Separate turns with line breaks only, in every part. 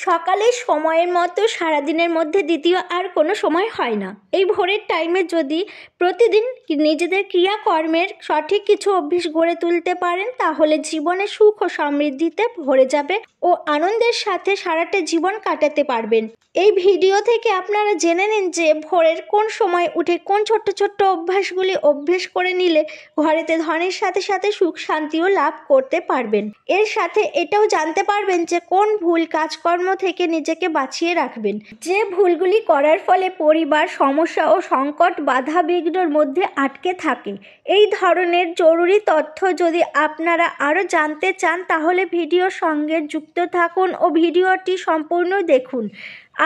সকালের সময়ের মতো সারাদিনের মধ্যে দ্বিতীয় আর কোনো সময় হয় না। এই ভোরের টাইমে যদি প্রতিদিন নিজেদের ক্রিয়াকর্মের সঠিক কিছু অভ্যেস গড়ে তুলতে পারেন, তাহলে জীবনে সুখ ও সমৃদ্ধিতে ভরে যাবে ও আনন্দের সাথে সারাটা জীবন কাটাতে পারবেন। এই ভিডিও থেকে আপনারা জেনে নিন যে ভোরের কোন সময় উঠে কোন ছোট্ট ছোট্ট অভ্যাসগুলি অভ্যেস করে নিলে ঘরেতে ধনের সাথে সাথে সুখ শান্তিও লাভ করতে পারবেন। এর সাথে এটাও জানতে পারবেন যে কোন ভুল কাজকর্ম থেকে নিজেকে বাঁচিয়ে রাখবেন, যে ভুলগুলি করার ফলে পরিবার সমস্যা ও সংকট বাধা বিঘ্নের মধ্যে আটকে থাকে। এই ধরনের জরুরি তথ্য যদি আপনারা আরও জানতে চান, তাহলে ভিডিওর সঙ্গে যুক্ত থাকুন ও ভিডিওটি সম্পূর্ণ দেখুন।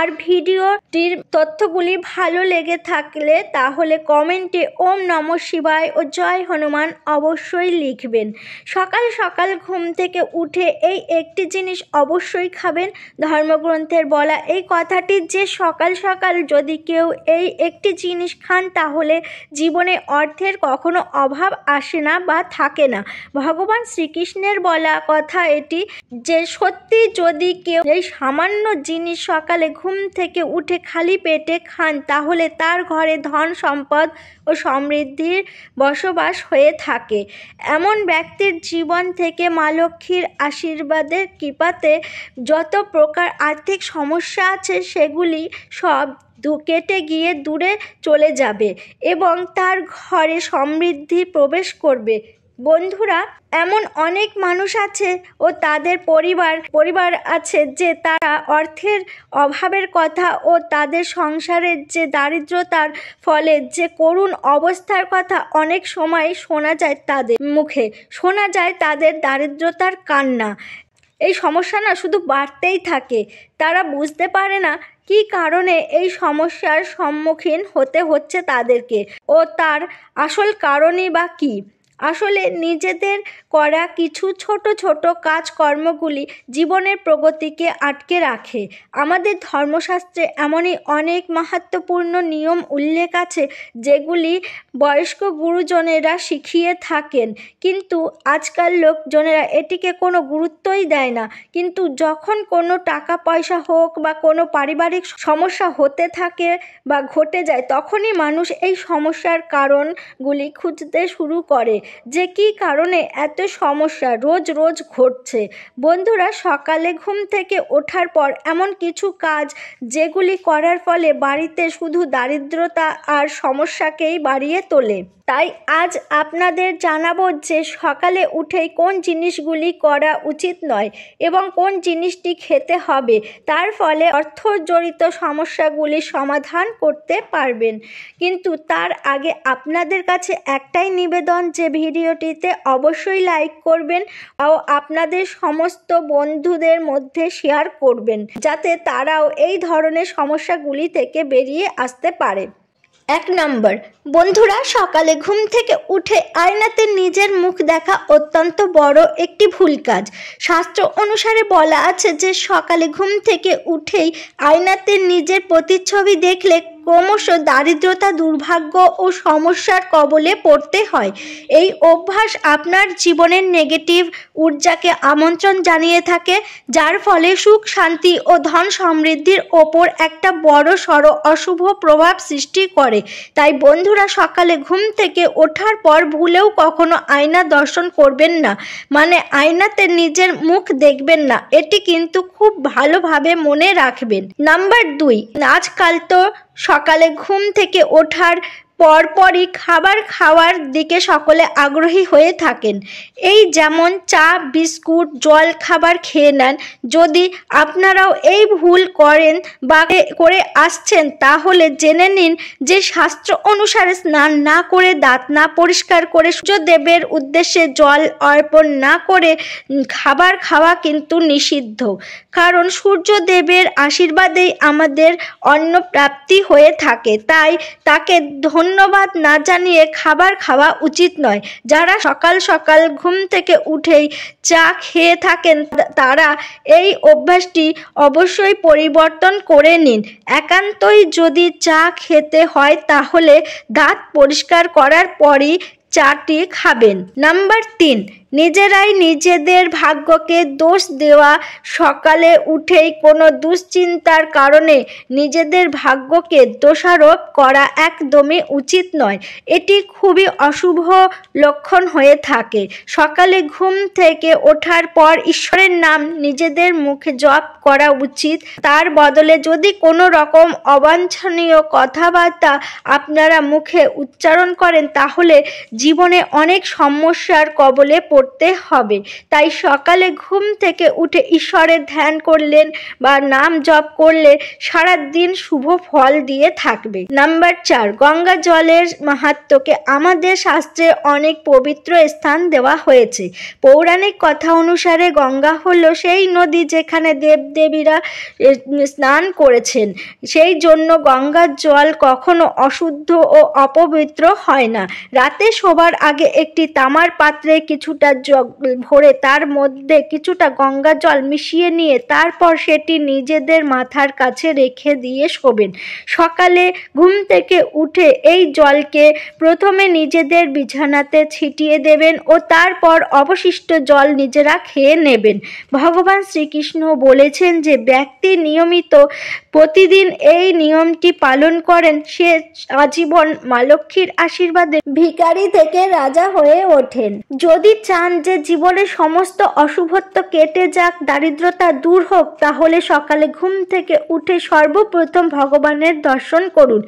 আর ভিডিওটির তথ্যগুলি ভালো লেগে থাকলে তাহলে কমেন্টে ওম নমঃ শিবায় ও জয় হনুমান অবশ্যই লিখবেন। সকাল সকাল ঘুম থেকে উঠে এই একটি জিনিস অবশ্যই খাবেন। ধর্মগ্রন্থের বলা এই কথাটি যে সকাল সকাল যদি কেউ এই একটি জিনিস খান, তাহলে জীবনে অর্থের কখনো অভাব আসে না বা থাকে না। ভগবান শ্রীকৃষ্ণের বলা কথা এটি যে সত্যি যদি কেউ এই সামান্য জিনিস সকালে ঘুম থেকে উঠে খালি পেটে খান, তাহলে তার ঘরে ধন সম্পদ ও সমৃদ্ধির বসবাস হয়ে থাকে। এমন ব্যক্তির জীবন থেকে মা লক্ষ্মীর আশীর্বাদের কৃপাতে যত প্রকার আর্থিক সমস্যা আছে সেগুলি সব কেটে গিয়ে দূরে চলে যাবে এবং তার ঘরে সমৃদ্ধি প্রবেশ করবে। বন্ধুরা, এমন অনেক মানুষ আছে ও তাদের পরিবার আছে যে তারা অর্থের অভাবের কথা ও তাদের সংসারের যে দারিদ্রতার ফলে যে করুণ অবস্থার কথা অনেক সময় শোনা যায়, তাদের মুখে শোনা যায় তাদের দারিদ্রতার কান্না। এই সমস্যা না শুধু বাড়তেই থাকে, তারা বুঝতে পারে না কী কারণে এই সমস্যার সম্মুখীন হতে হচ্ছে তাদেরকে ও তার আসল কারণই বা কী। আসলে নিজেদের করা কিছু ছোট ছোট কাজকর্মগুলি জীবনের প্রগতিকে আটকে রাখে। আমাদের ধর্মশাস্ত্রে এমনই অনেক মাহাত্ম্যপূর্ণ নিয়ম উল্লেখ আছে যেগুলি বয়স্ক গুরুজনেরা শিখিয়ে থাকেন, কিন্তু আজকাল লোকজনেরা এটিকে কোনো গুরুত্বই দেয় না। কিন্তু যখন কোনো টাকা পয়সা হোক বা কোনো পারিবারিক সমস্যা হতে থাকে বা ঘটে যায়, তখনই মানুষ এই সমস্যার কারণগুলি খুঁজতে শুরু করে যে কী কারণে এত সমস্যা রোজ রোজ ঘটছে। বন্ধুরা, সকালে ঘুম থেকে ওঠার পর এমন কিছু কাজ যেগুলি করার ফলে বাড়িতে শুধু দারিদ্রতা আর সমস্যাকেই বাড়িয়ে তোলে। তাই আজ আপনাদের জানাবো যে সকালে উঠেই কোন জিনিসগুলি করা উচিত নয় এবং কোন জিনিসটি খেতে হবে, তার ফলে অর্থজড়িত সমস্যাগুলি সমাধান করতে পারবেন। কিন্তু তার আগে আপনাদের কাছে একটাই নিবেদন যে ভিডিওটিতে অবশ্যই লাইক করবেন ও আপনাদের সমস্ত বন্ধুদের মধ্যে শেয়ার করবেন, যাতে তারাও এই ধরনের সমস্যাগুলি থেকে বেরিয়ে আসতে পারে। 1 নম্বর, বন্ধুরা, সকালে ঘুম থেকে উঠে আয়নাতে নিজের মুখ দেখা অত্যন্ত বড় একটি ভুল কাজ। শাস্ত্র অনুসারে বলা আছে যে সকালে ঘুম থেকে উঠেই আয়নাতে নিজের প্রতিচ্ছবি দেখলে ক্রমশ দারিদ্রতা, দুর্ভাগ্য ও সমস্যার কবলে পড়তে হয়। এই অভ্যাস আপনার জীবনের নেগেটিভ ঊর্জাকে আমন্ত্রণ জানিয়ে থাকে, যার ফলে সুখ শান্তি ও ধন সমৃদ্ধির ওপর একটা বড় সড় অশুভ প্রভাব সৃষ্টি করে। তাই বন্ধুরা, সকালে ঘুম থেকে ওঠার পর ভুলেও কখনো আয়না দর্শন করবেন না, মানে আয়নাতে নিজের মুখ দেখবেন না। এটি কিন্তু খুব ভালোভাবে মনে রাখবেন। নাম্বার 2, আজকাল তো সকালে ঘুম থেকে ওঠার পরপরই খাবার খাওয়ার দিকে সকলে আগ্রহী হয়ে থাকেন। এই যেমন চা, বিস্কুট, জল খাবার খেয়ে নেন। যদি আপনারাও এই ভুল করেন বা করে আসছেন, তাহলে জেনে নিন যে শাস্ত্র অনুসারে স্নান না করে, দাঁত না পরিষ্কার করে, সূর্যদেবের উদ্দেশ্যে জল অর্পণ না করে খাবার খাওয়া কিন্তু নিষিদ্ধ। কারণ সূর্যদেবের আশীর্বাদেই আমাদের অন্ন প্রাপ্তি হয়ে থাকে, তাই তাকে ধন্যবাদ না জানিয়ে খাবার খাওয়া উচিত নয়। যারা সকাল সকাল ঘুম থেকে উঠেই চা খেয়ে থাকেন, তারা এই অভ্যাসটি অবশ্যই পরিবর্তন করে নিন। একান্তই যদি চা খেতে হয়, তাহলে দাঁত পরিষ্কার করার পরই চাটি খাবেন। নাম্বার 3, নিজেরাই নিজেদের ভাগ্যকে দোষ দেওয়া, সকালে উঠেই কোনো দুশ্চিন্তার কারণে নিজেদের ভাগ্যকে দোষারোপ করা একদমই উচিত নয়। এটি খুবই অশুভ লক্ষণ হয়ে থাকে। সকালে ঘুম থেকে ওঠার পর ঈশ্বরের নাম নিজেদের মুখে জপ করা উচিত। তার বদলে যদি কোনো রকম অবাঞ্ছনীয় কথাবার্তা আপনারা মুখে উচ্চারণ করেন তাহলে জীবনে অনেক সমস্যার কবলে পড়তে হবে। তাই সকালে ঘুম থেকে উঠে ঈশ্বরের ধ্যান করলেন বা নাম জপ করলে সারা দিন শুভ ফল দিয়ে থাকবে। নাম্বার 4, গঙ্গা জলের মাহাত্ম্যকে আমাদের শাস্ত্রে অনেক পবিত্র স্থান দেওয়া হয়েছে। পৌরাণিক কথা অনুসারে গঙ্গা হলো সেই নদী যেখানে দেবদেবীরা স্নান করেছেন। সেই জন্য গঙ্গার জল কখনো অশুদ্ধ ও অপবিত্র হয় না। রাতে শোবার আগে একটি তামার পাত্রে কিছুটা জল ভরে তার মধ্যে কিছুটা গঙ্গা জল মিশিয়ে নিয়ে তারপর সেটি নিজেদের মাথার কাছে রেখে দিয়ে শোবেন। সকালে ঘুম থেকে উঠে এই জলকে প্রথমে নিজেদের বিছানাতে ছিটিয়ে দেবেন ও তারপর অবশিষ্ট জল নিজেরা খেয়ে নেবেন। ভগবান শ্রীকৃষ্ণ বলেছেন যে ব্যক্তি নিয়মিত প্রতিদিন এই নিয়মটি পালন করেন সে আজীবন মা লক্ষ্মীর আশীর্বাদে ভিখারি থেকে রাজা হয়ে ওঠেন। যদি চান যে জীবনের সমস্ত অশুভত্ব কেটে যাক, দারিদ্রতা দূর হোক, তাহলে সকালে ঘুম থেকে উঠে সর্বপ্রথম ভগবানের দর্শন করুন।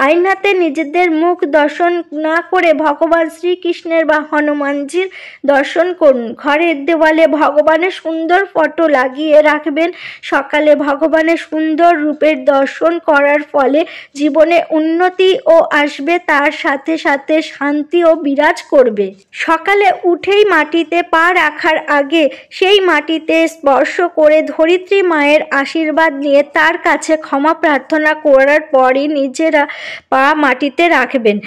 আয়নাতে নিজেদের মুখ দর্শন না করে ভগবান শ্রীকৃষ্ণের বা হনুমানজির দর্শন করুন। ঘরের দেওয়ালে ভগবানের সুন্দর ফটো লাগিয়ে রাখবেন। সকালে ভগবানের সুন্দর রূপের দর্শন করার ফলে জীবনে উন্নতিও আসবে, তার সাথে সাথে শান্তিও বিরাজ করবে। সকালে উঠেই মাটিতে পা রাখার আগে সেই মাটিতে স্পর্শ করে ধরিত্রী মায়ের আশীর্বাদ নিয়ে তার কাছে ক্ষমা প্রার্থনা করার পরই নিজেরা পা মাটিতে রাখবেন।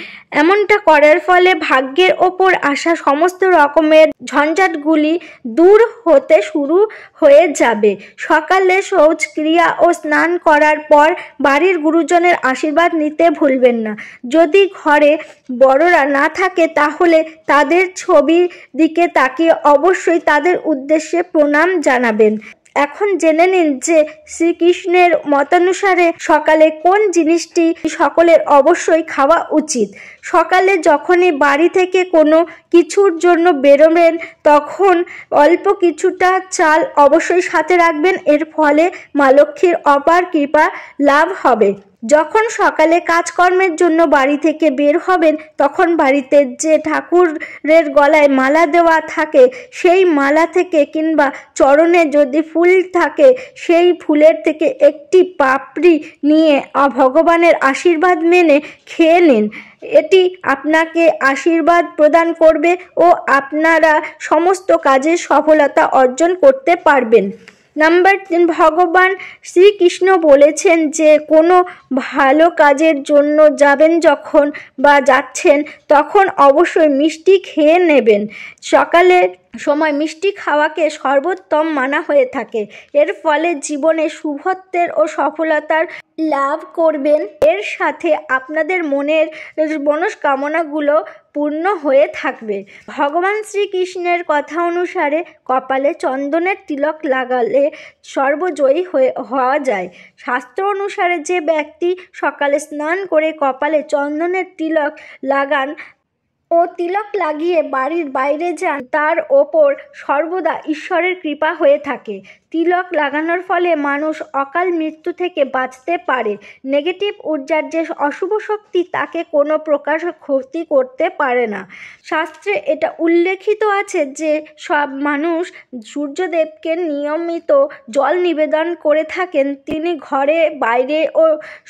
এমনটা করার ফলে ভাগ্যের ওপর আসা সমস্ত রকমের ঝঞ্ঝাটগুলি দূর হতে শুরু হয়ে যাবে। সকালে শৌচক্রিয়া ও স্নান করার পর বাড়ির গুরুজনের আশীর্বাদ নিতে ভুলবেন না। যদি ঘরে বড়রা না থাকে তাহলে তাদের ছবির দিকে তাকিয়ে অবশ্যই তাদের উদ্দেশ্যে প্রণাম জানাবেন। এখন জেনে নিন যে শ্রীকৃষ্ণের মতানুসারে সকালে কোন জিনিসটি সকলের অবশ্যই খাওয়া উচিত। সকালে যখনই বাড়ি থেকে কোনো কিছুর জন্য বেরোবেন তখন অল্প কিছুটা চাল অবশ্যই সাথে রাখবেন। এর ফলে মা লক্ষ্মীর অপার কৃপা লাভ হবে। যখন সকালে কাজকর্মের জন্য বাড়ি থেকে বের হবেন তখন বাড়িতে যে ঠাকুরের গলায় মালা দেওয়া থাকে সেই মালা থেকে কিংবা চরণে যদি ফুল থাকে সেই ফুলের থেকে একটি পাপড়ি নিয়ে ভগবানের আশীর্বাদ মেনে খেয়ে নিন। এটি আপনাকে আশীর্বাদ প্রদান করবে ও আপনারা সমস্ত কাজে সফলতা অর্জন করতে পারবেন। নাম্বার 3, ভগবান শ্রীকৃষ্ণ বলেছেন যে কোনো ভালো কাজের জন্য যাবেন যখন বা যাচ্ছেন তখন অবশ্যই মিষ্টি খেয়ে নেবেন। সকালের সময় মিষ্টি খাওয়াকে সর্বোত্তম মানা হয়ে থাকে। এর ফলে জীবনে শুভত্বের ও সফলতার লাভ করবেন। এর সাথে আপনাদের মনের মনস্কামনাগুলো পূর্ণ হয়ে থাকবে। ভগবান শ্রীকৃষ্ণের কথা অনুসারে কপালে চন্দনের তিলক লাগালে সর্বজয়ী হওয়া যায়। শাস্ত্র অনুসারে যে ব্যক্তি সকালে স্নান করে কপালে চন্দনের তিলক লাগান ও তিলক লাগিয়ে বাড়ির বাইরে যান তার ওপর সর্বদা ঈশ্বরের কৃপা হয়ে থাকে। তিলক লাগানোর ফলে মানুষ অকাল মৃত্যু থেকে বাঁচতে পারে। নেগেটিভ ঊর্জার যে অশুভ শক্তি তাকে কোনো প্রকার ক্ষতি করতে পারে না। শাস্ত্রে এটা উল্লেখিত আছে যে সব মানুষ সূর্যদেবকে নিয়মিত জল নিবেদন করে থাকেন। তিনি ঘরে বাইরে ও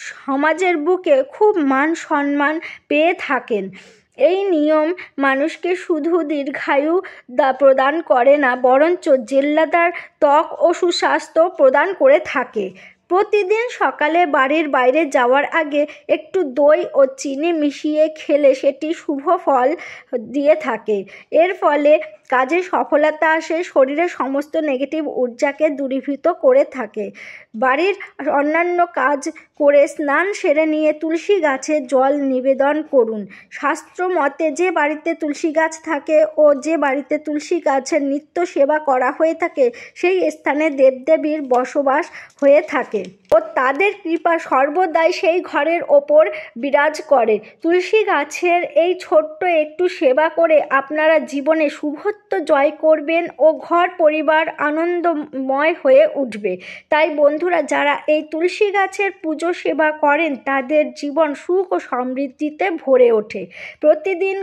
সমাজের বুকে খুব মান সম্মান পেয়ে থাকেন। এই নিয়ম মানুষকে শুধু দীর্ঘায়ু প্রদান করে না বরঞ্চ জেল্লাদার ত্বক ও সুস্বাস্থ্য প্রদান করে থাকে। প্রতিদিন সকালে বাড়ির বাইরে যাওয়ার আগে একটু দই ও চিনি মিশিয়ে খেলে সেটি শুভ ফল দিয়ে থাকে। এর ফলে কাজে সফলতা আসে, শরীরের সমস্ত নেগেটিভ ঊর্জাকে দূরীভূত করে থাকে। বাড়ির অন্যান্য কাজ করে স্নান সেরে নিয়ে তুলসী গাছে জল নিবেদন করুন। শাস্ত্র মতে যে বাড়িতে তুলসী গাছ থাকে ও যে বাড়িতে তুলসী গাছের নিত্য সেবা করা হয়ে থাকে সেই স্থানে দেবদেবীর বসবাস হয়ে থাকে ও তাদের কৃপা সর্বদাই সেই ঘরের ওপর বিরাজ করে। তুলসী গাছের এই ছোট্ট একটু সেবা করে আপনারা জীবনে শুভত্ব জয় করবেন ও ঘর পরিবার আনন্দময় হয়ে উঠবে। তাই বন্ধুরা, যারা এই তুলসী গাছের পুজো সেবা করেন তাদের জীবন সুখ ও সমৃদ্ধিতে ভরে ওঠে। প্রতিদিন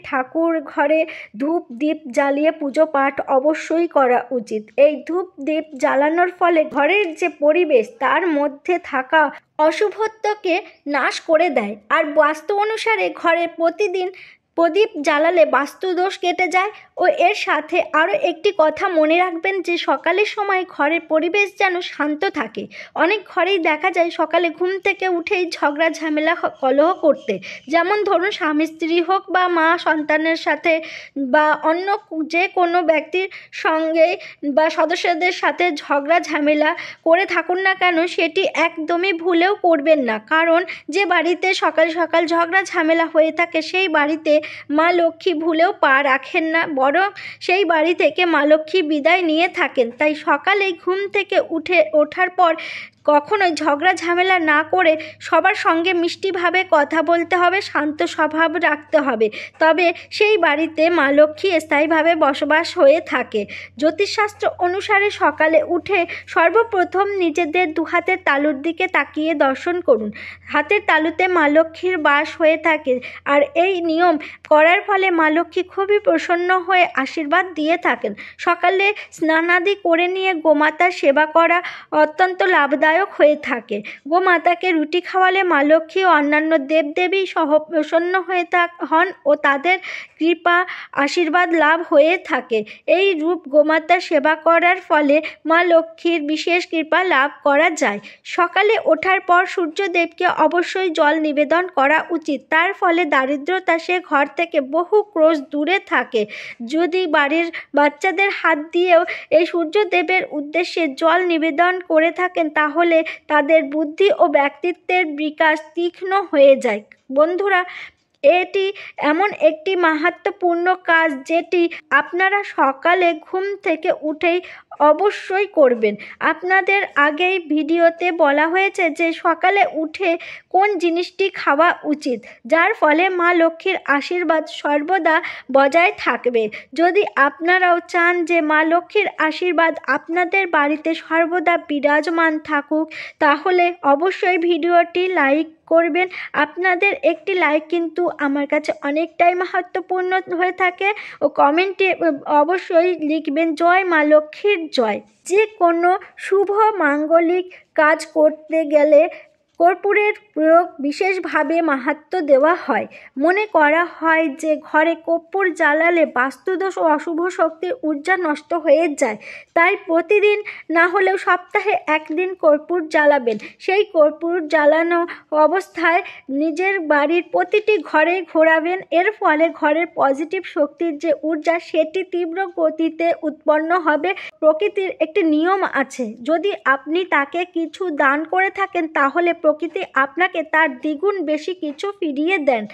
ঠাকুর ঘরে ধূপ দীপ জ্বালিয়ে পুজো পাঠ অবশ্যই করা উচিত। এই ধূপ দীপ জ্বালানোর ফলে ঘরের যে পরিবেশ তার মধ্যে থাকা অশুভত্বকে নাশ করে দেয়। আর বাস্তু অনুসারে ঘরে প্রতিদিন প্রদীপ জ্বালালে বাস্তুদোষ কেটে যায়। ও এর সাথে আরও একটি কথা মনে রাখবেন যে সকালের সময় ঘরের পরিবেশ যেন শান্ত থাকে। অনেক ঘরেই দেখা যায় সকালে ঘুম থেকে উঠেই ঝগড়া ঝামেলা কলহ করতে, যেমন ধরুন স্বামী স্ত্রী হোক বা মা সন্তানের সাথে বা অন্য যে কোনো ব্যক্তির সঙ্গে বা সদস্যদের সাথে ঝগড়া ঝামেলা করে থাকুন না কেন, সেটি একদমই ভুলেও করবেন না। কারণ যে বাড়িতে সকাল সকাল ঝগড়া ঝামেলা হয়ে থাকে সেই বাড়িতে মা লক্ষ্মী ভুলেও পা রাখেন না, বরং সেই বাড়ি থেকে মা লক্ষ্মী বিদায় নিয়ে থাকেন। তাই সকালে ঘুম থেকে ওঠার পর কখনোই ঝগড়া ঝামেলা না করে সবার সঙ্গে মিষ্টিভাবে কথা বলতে হবে, শান্ত স্বভাব রাখতে হবে, তবে সেই বাড়িতে মা লক্ষ্মী স্থায়ীভাবে বসবাস হয়ে থাকে। জ্যোতিষশাস্ত্র অনুসারে সকালে উঠে সর্বপ্রথম নিজেদের দুহাতের তালুর দিকে তাকিয়ে দর্শন করুন। হাতের তালুতে মা লক্ষ্মীর বাস হয়ে থাকে, আর এই নিয়ম করার ফলে মা লক্ষ্মী খুবই প্রসন্ন হয়ে আশীর্বাদ দিয়ে থাকেন। সকালে স্নানাদি করে নিয়ে গোমাতার সেবা করা অত্যন্ত লাভদায়ক হয়ে থাকে। গোমাতাকে রুটি খাওয়ালে মা লক্ষ্মী ও অন্যান্য দেবদেবী সহ প্রসন্ন হয়ে হন ও তাদের কৃপা আশীর্বাদ লাভ হয়ে থাকে। এই রূপ গোমাতার সেবা করার ফলে মা লক্ষ্মীর বিশেষ কৃপা লাভ করা যায়। সকালে ওঠার পর সূর্যদেবকে অবশ্যই জল নিবেদন করা উচিত। তার ফলে দারিদ্রতা সে ঘর থেকে বহু ক্রোশ দূরে থাকে। যদি বাড়ির বাচ্চাদের হাত দিয়েও এই সূর্যদেবের উদ্দেশ্যে জল নিবেদন করে থাকেন তাহলে তাদের বুদ্ধি ও ব্যক্তিত্বের বিকাশ তীক্ষ্ণ হয়ে যায়। বন্ধুরা, এটি এমন একটি মাহাত্ম্যপূর্ণ কাজ যেটি আপনারা সকালে ঘুম থেকে উঠেই অবশ্যই করবেন। আপনাদের আগেই ভিডিওতে বলা হয়েছে যে সকালে উঠে কোন জিনিসটি খাওয়া উচিত, যার ফলে মা লক্ষ্মীর আশীর্বাদ সর্বদা বজায় থাকবে। যদি আপনারাও চান যে মা লক্ষ্মীর আশীর্বাদ আপনাদের বাড়িতে সর্বদা বিরাজমান থাকুক, তাহলে অবশ্যই ভিডিওটি লাইক করবেন। আপনাদের একটি লাইক কিন্তু আমার কাছে অনেকটাই মাহাত্ম্যপূর্ণ হয়ে থাকে। ও কমেন্টে অবশ্যই লিখবেন জয় মা লক্ষ্মীর জয়। যে কোনো শুভ মাঙ্গলিক কাজ করতে গেলে কর্পূরের প্রয়োগ বিশেষভাবে মাহাত্ম্য দেওয়া হয়। মনে করা হয় যে ঘরে কর্পূর জ্বালালে বাস্তুদোষ ও অশুভ শক্তির ঊর্জা নষ্ট হয়ে যায়। তাই প্রতিদিন না হলেও সপ্তাহে একদিন কর্পূর জ্বালাবেন। সেই কর্পূর জ্বালানো অবস্থায় নিজের বাড়ির প্রতিটি ঘরে ঘোরাবেন। এর ফলে ঘরের পজিটিভ শক্তির যে ঊর্জা সেটি তীব্র গতিতে উৎপন্ন হবে। প্রকৃতির একটি নিয়ম আছে, যদি আপনি তাকে কিছু দান করে থাকেন তাহলে প্রকৃতি আপনাকে তার দ্বিগুণ বেশি কিছু ফিরিয়ে দেন।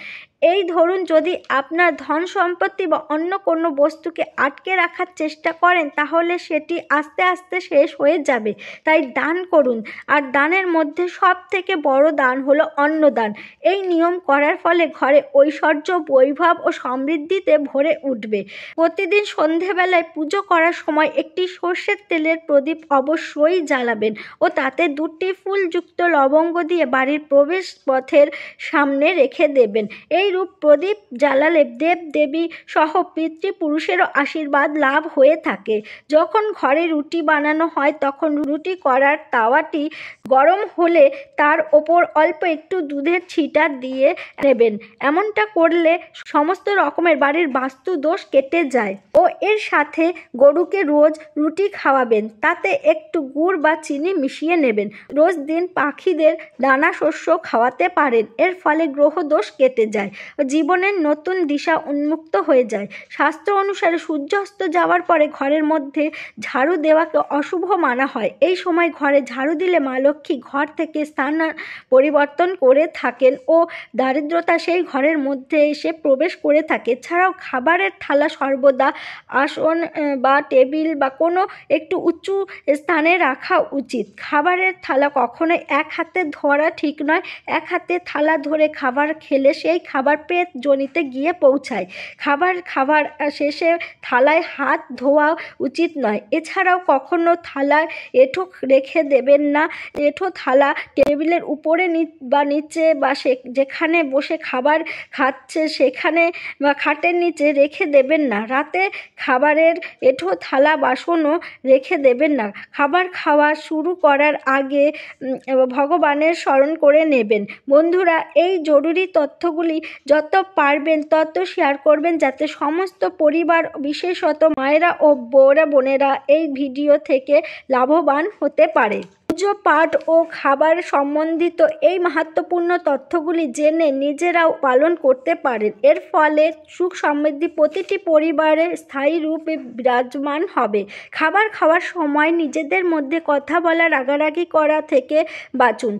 এই ধরুন, যদি আপনার ধন সম্পত্তি বা অন্য কোনো বস্তুকে আটকে রাখার চেষ্টা করেন তাহলে সেটি আস্তে আস্তে শেষ হয়ে যাবে। তাই দান করুন। আর দানের মধ্যে সব থেকে বড় দান হলো অন্নদান। এই নিয়ম করার ফলে ঘরে ঐশ্বর্য, বৈভব ও সমৃদ্ধিতে ভরে উঠবে। প্রতিদিন সন্ধেবেলায় পুজো করার সময় একটি সর্ষের তেলের প্রদীপ অবশ্যই জ্বালাবেন ও তাতে 2টি ফুলযুক্ত লবঙ্গ দিয়ে বাড়ির প্রবেশ পথের সামনে রেখে দেবেন। এই রূপ প্রদীপ জ্বালালে দেব দেবী সহ পিতৃপুরুষেরও আশীর্বাদ লাভ হয়ে থাকে। যখন ঘরে রুটি বানানো হয় তখন রুটি করার তাওয়াটি গরম হলে তার ওপর অল্প একটু দুধের ছিটা দিয়ে নেবেন। এমনটা করলে সমস্ত রকমের বাড়ির বাস্তু দোষ কেটে যায়। ও এর সাথে গরুকে রোজ রুটি খাওয়াবেন, তাতে একটু গুড় বা চিনি মিশিয়ে নেবেন। রোজ দিন পাখিদের দানা শস্য খাওয়াতে পারেন, এর ফলে গ্রহ দোষ কেটে যায়। জীবনের নতুন দিশা উন্মুক্ত হয়ে যায়। শাস্ত্র অনুসারে সূর্যাস্ত যাওয়ার পরে ঘরের মধ্যে ঝাড়ু দেওয়াকে অশুভ মানা হয়। এই সময় ঘরে ঝাড়ু দিলে মা লক্ষ্মী ঘর থেকে স্থান পরিবর্তন করে থাকেন ও দারিদ্রতা সেই ঘরের মধ্যে এসে প্রবেশ করে থাকে। এছাড়াও খাবারের থালা সর্বদা আসন বা টেবিল বা কোনো একটু উঁচু স্থানে রাখা উচিত। খাবারের থালা কখনোই এক হাতে ধরা ঠিক নয়। এক হাতে থালা ধরে খাবার খেলে সেই খাবার পেট যোনিতে গিয়ে পৌঁছায়। খাবার শেষে থালায় হাত ধোয়া উচিত নয়। এছাড়াও কখনো থালায় এঁঠো রেখে দেবেন না। এঁঠো থালা টেবিলের উপরে বা নিচে বা যেখানে বসে খাবার খাচ্ছে সেখানে বা খাটের নিচে রেখে দেবেন না। রাতে খাবারের এঁঠো থালা বাসনও রেখে দেবেন না। খাবার খাওয়া শুরু করার আগে ভগবানের স্মরণ করে নেবেন। বন্ধুরা, এই জরুরি তথ্যগুলি যত পারবেন তত শেয়ার করবেন, যাতে সমস্ত পরিবার, বিশেষত মায়েরা ও বোনেরা এই ভিডিও থেকে লাভবান হতে পারে। পুজো পাঠ ও খাবার সম্বন্ধিত এই মাহাত্ম্যপূর্ণ তথ্যগুলি জেনে নিজেরাও পালন করতে পারেন। এর ফলে সুখ সমৃদ্ধি প্রতিটি পরিবারে স্থায়ী রূপে বিরাজমান হবে। খাবার খাওয়ার সময় নিজেদের মধ্যে কথা বলা, রাগারাগি করা থেকে বাঁচুন।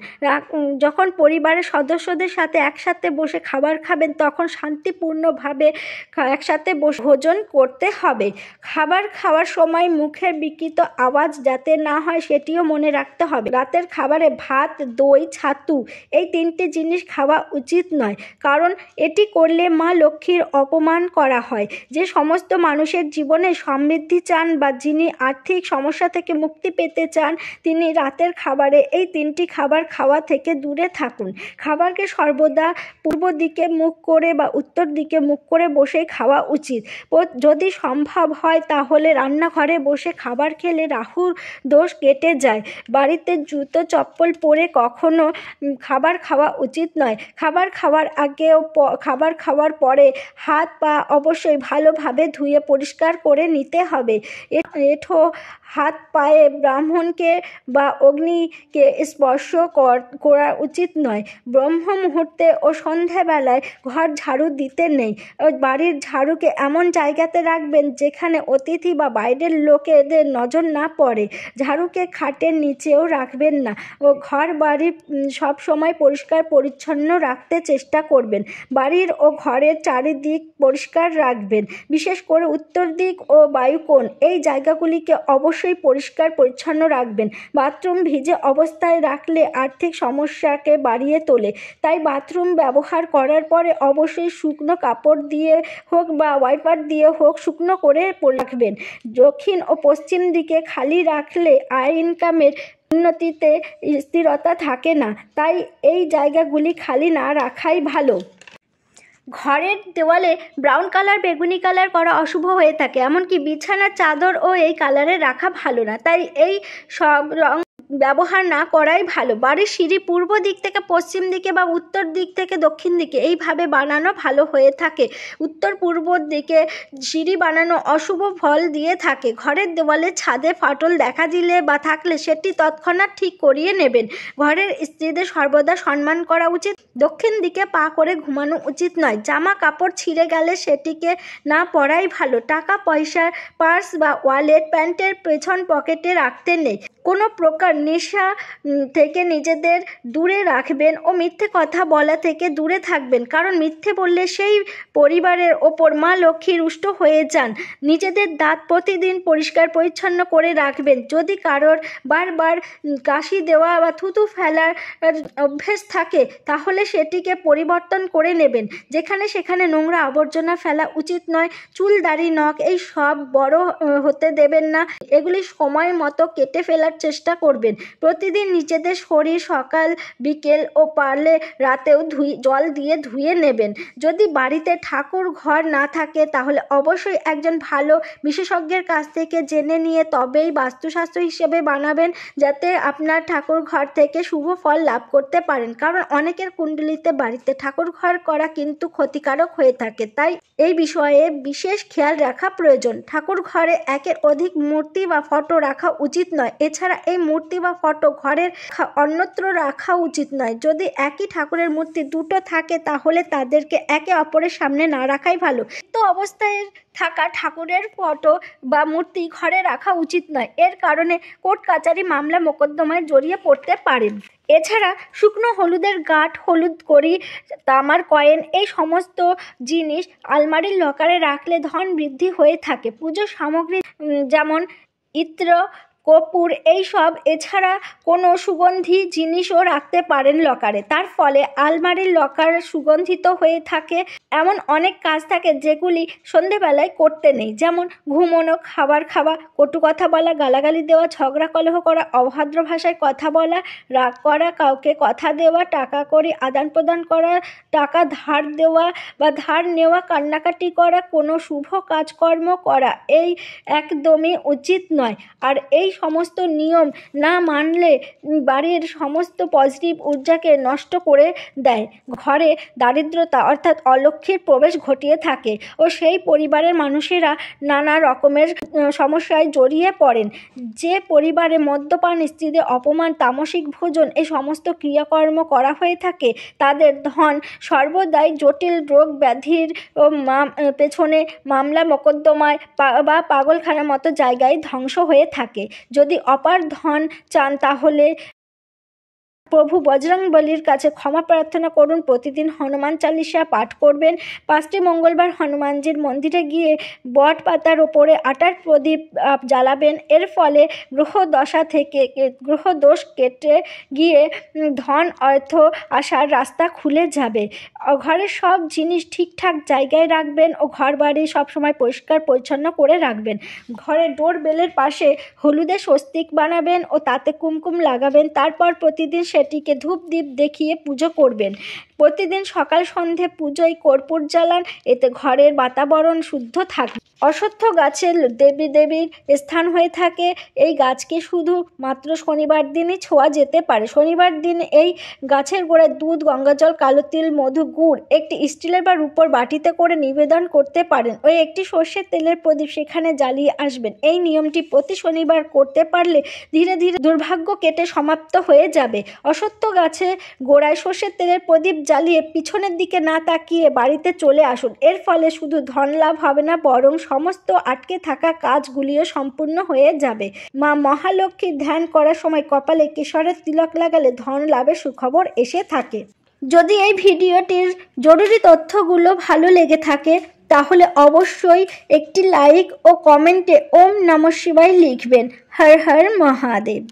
যখন পরিবারের সদস্যদের সাথে একসাথে বসে খাবার খাবেন তখন শান্তিপূর্ণভাবে একসাথে বসে ভোজন করতে হবে। খাবার খাওয়ার সময় মুখের বিকৃত আওয়াজ যাতে না হয় সেটিও মনে রাখতে হবে। রাতের খাবারে ভাত, দই, ছাতু এই তিনটি জিনিস খাওয়া উচিত নয়, কারণ এটি করলে মা লক্ষ্মীর অপমান করা হয়। যে সমস্ত মানুষের জীবনে সমৃদ্ধি চান বা যিনি আর্থিক সমস্যা থেকে মুক্তি পেতে চান, তিনি রাতের খাবারে এই তিনটি খাবার খাওয়া থেকে দূরে থাকুন। খাবারকে সর্বদা পূর্ব দিকে মুখ করে বা উত্তর দিকে মুখ করে বসেই খাওয়া উচিত। যদি সম্ভব হয় তাহলে রান্নাঘরে বসে খাবার খেলে রাহুর দোষ কেটে যায়। বাড়িতে জুতো চপ্পল পরে কখনো খাবার খাওয়া উচিত নয়। খাবার খাওয়ার আগে ও খাবার খাওয়ার পরে হাত পা অবশ্যই ভালোভাবে ধুয়ে পরিষ্কার করে নিতে হবে। এঁঠো হাত পায়ে ব্রাহ্মণকে বা অগ্নিকে স্পর্শ করা উচিত নয়। ব্রহ্ম মুহূর্তে ও সন্ধ্যাবেলায় ঘর ঝাড়ু দিতে নেই। বাড়ির ঝাড়ুকে এমন জায়গাতে রাখবেন যেখানে অতিথি বা বাইরের লোকেদের নজর না পড়ে। ঝাড়ুকে খাটের নিচেও রাখবেন না ও ঘর বাড়ি সব সময় পরিষ্কার পরিচ্ছন্ন রাখতে চেষ্টা করবেন। বাড়ির ও ঘরের চারিদিক পরিষ্কার রাখবেন। বিশেষ করে উত্তর দিক ও বায়ুকোণ এই জায়গাগুলিকে অবশ্যই পরিষ্কার পরিচ্ছন্ন রাখবেন। বাথরুম ভিজে অবস্থায় রাখলে আর্থিক সমস্যাকে বাড়িয়ে তোলে। তাই বাথরুম ব্যবহার করার পরে অবশ্যই শুকনো কাপড় দিয়ে হোক বা ওয়াইপার দিয়ে হোক শুকনো করে রাখবেন। দক্ষিণ ও পশ্চিম দিকে খালি রাখলে আয় ইনকামের উন্নতিতে স্থিরতা থাকে না, তাই এই জায়গাগুলি খালি না রাখাই ভালো। ঘরের দেওয়ালে ব্রাউন কালার, বেগুনি কালার করা অশুভ হয়ে থাকে। এমনকি বিছানার চাদরও এই কালারে রাখা ভালো না, তাই এই সব রং ব্যবহার না করাই ভালো। বাড়ির সিঁড়ি পূর্ব দিক থেকে পশ্চিম দিকে বা উত্তর দিক থেকে দক্ষিণ দিকে এইভাবে বানানো ভালো হয়ে থাকে। উত্তর পূর্ব দিকে সিঁড়ি বানানো অশুভ ফল দিয়ে থাকে। ঘরের দেওয়ালে ছাদে ফাটল দেখা দিলে বা থাকলে সেটি তৎক্ষণাৎ ঠিক করিয়ে নেবেন। ঘরের স্ত্রীদের সর্বদা সম্মান করা উচিত। দক্ষিণ দিকে পা করে ঘুমানো উচিত নয়। জামা কাপড় ছিঁড়ে গেলে সেটিকে না পরাই ভালো। টাকা পয়সা পার্স বা ওয়ালেট প্যান্টের পেছন পকেটে রাখতে নেই। কোনো প্রকার নেশা থেকে নিজেদের দূরে রাখবেন ও মিথ্যে কথা বলা থেকে দূরে থাকবেন, কারণ মিথ্যে বললে সেই পরিবারের ওপর মা লক্ষ্মী রুষ্ট হয়ে যান। নিজেদের দাঁত প্রতিদিন পরিষ্কার পরিচ্ছন্ন করে রাখবেন। যদি কারোর বারবার কাশি দেওয়া বা থুতু ফেলার অভ্যেস থাকে তাহলে সেটিকে পরিবর্তন করে নেবেন। যেখানে সেখানে নোংরা আবর্জনা ফেলা উচিত নয়। চুল, দাড়ি, নখ এই সব বড় হতে দেবেন না। এগুলি সময় মতো কেটে ফেলার চেষ্টা করবেন। প্রতিদিন নিজেদের শরীর সকাল, বিকেল ও পারলে রাতেও জল দিয়ে ধুয়ে নেবেন। যদি বাড়িতে ঠাকুর ঘর না থাকে তাহলে অবশ্যই একজন ভালো বিশেষজ্ঞের কাছ থেকে জেনে নিয়ে তবেই বাস্তুশাস্ত্র হিসেবে বানাবেন, যাতে আপনার ঠাকুর ঘর থেকে শুভ ফল লাভ করতে পারেন। কারণ অনেকের কুণ্ডলিতে বাড়িতে ঠাকুর ঘর করা কিন্তু ক্ষতিকারক হয়ে থাকে। তাই এই বিষয়ে বিশেষ খেয়াল রাখা প্রয়োজন। ঠাকুর ঘরে একের অধিক মূর্তি বা ফটো রাখা উচিত নয়। এছাড়া এই মূর্তি বা ফটো ঘরের অন্যত্র রাখা উচিত নয়। যদি একই ঠাকুরের মূর্তি দুটো থাকে তাহলে তাদেরকে একে অপরের সামনে না রাখাই ভালো। তো অবস্থায় থাকা ঠাকুরের ফটো বা মূর্তি ঘরে রাখা উচিত নয়। এর কারণে কোর্ট কাচারি মামলা মোকদ্দমায় জড়িয়ে পড়তে পারেন। এছাড়া শুকনো হলুদের গাঁট, হলুদ কড়ি, তামার কয়েন এই সমস্ত জিনিস আলমারির লকারে রাখলে ধন বৃদ্ধি হয়ে থাকে। পুজোর সামগ্রী যেমন ইত্র, কর্পূর এইসব, এছাড়া কোনো সুগন্ধি জিনিসও রাখতে পারেন লকারে। তার ফলে আলমারির লকার সুগন্ধিত হয়ে থাকে। এমন অনেক কাজ থাকে যেগুলি সন্ধেবেলায় করতে নেই, যেমন ঘুমোনো, খাবার খাওয়া, কটু কথা বলা, গালাগালি দেওয়া, ঝগড়া কলহ করা, অভদ্র ভাষায় কথা বলা, রাগ করা, কাউকে কথা দেওয়া, টাকা কড়ি আদান প্রদান করা, টাকা ধার দেওয়া বা ধার নেওয়া, কান্নাকাটি করা, কোনো শুভ কাজকর্ম করা এই একদমই উচিত নয়। আর এই সমস্ত নিয়ম না মানলে বাড়ির সমস্ত পজিটিভ ঊর্জাকে নষ্ট করে দেয়। ঘরে দারিদ্রতা অর্থাৎ অলক্ষ্মীর প্রবেশ ঘটিয়ে থাকে ও সেই পরিবারের মানুষেরা নানা রকমের সমস্যায় জড়িয়ে পড়েন। যে পরিবারে মদ্যপান, স্ত্রীদের অপমান, তামসিক ভোজন এই সমস্ত ক্রিয়াকর্ম করা হয়ে থাকে তাদের ধন সর্বদাই জটিল রোগ ব্যাধির পেছনে মামলা মোকদ্দমায় বা পাগলখানার মতো জায়গায় ধ্বংস হয়ে থাকে। যদি অপার ধন চান তাহলে প্রভু বজরংবলীর কাছে ক্ষমা প্রার্থনা করুন। প্রতিদিন হনুমান চালিসা পাঠ করবেন। 5টি মঙ্গলবার হনুমানজির মন্দিরে গিয়ে বট পাতার ওপরে আটার প্রদীপ জ্বালাবেন। এর ফলে গ্রহদশা থেকে গ্রহদোষ কেটে গিয়ে ধন অর্থ আসার রাস্তা খুলে যাবে। ঘরের সব জিনিস ঠিকঠাক জায়গায় রাখবেন ও ঘর বাড়ি সবসময় পরিষ্কার পরিচ্ছন্ন করে রাখবেন। ঘরের ডোরবেলের পাশে হলুদের স্বস্তিক বানাবেন ও তাতে কুমকুম লাগাবেন। তারপর প্রতিদিন সেটিকে ধূপ দ্বীপ দেখিয়ে পুজো করবেন। প্রতিদিন সকাল সন্ধে পুজোয় কর্পূর জ্বালান, এতে ঘরের বাতাবরণ শুদ্ধ থাকবে। অশ্বত্থ গাছের দেবীর স্থান হয়ে থাকে। এই গাছকে শুধু মাত্র শনিবার দিনই ছোঁয়া যেতে পারে। শনিবার দিন এই গাছের গোড়ায় দুধ, গঙ্গাজল, কালো তিল, মধু, গুড় একটি স্টিলের বা রূপোর বাটিতে করে নিবেদন করতে পারেন। ওই একটি সর্ষের তেলের প্রদীপ সেখানে জ্বালিয়ে আসবেন। এই নিয়মটি প্রতি শনিবার করতে পারলে ধীরে ধীরে দুর্ভাগ্য কেটে সমাপ্ত হয়ে যাবে। অশ্বত্থ গাছে গোড়ায় সর্ষের তেলের প্রদীপ জ্বালিয়ে পিছনের দিকে না তাকিয়ে বাড়িতে চলে আসুন। এর ফলে শুধু ধন লাভ হবে না, বরং সমস্ত আটকে থাকা কাজগুলিও সম্পূর্ণ হয়ে যাবে। মা মহালক্ষ্মীর ধ্যান করার সময় কপালে কেশরের তিলক লাগালে ধন লাভের সুখবর এসে থাকে। যদি এই ভিডিওটির জরুরি তথ্যগুলো ভালো লেগে থাকে তাহলে অবশ্যই একটি লাইক ও কমেন্টে ওম নমঃ শিবায় লিখবেন। হর হর মহাদেব।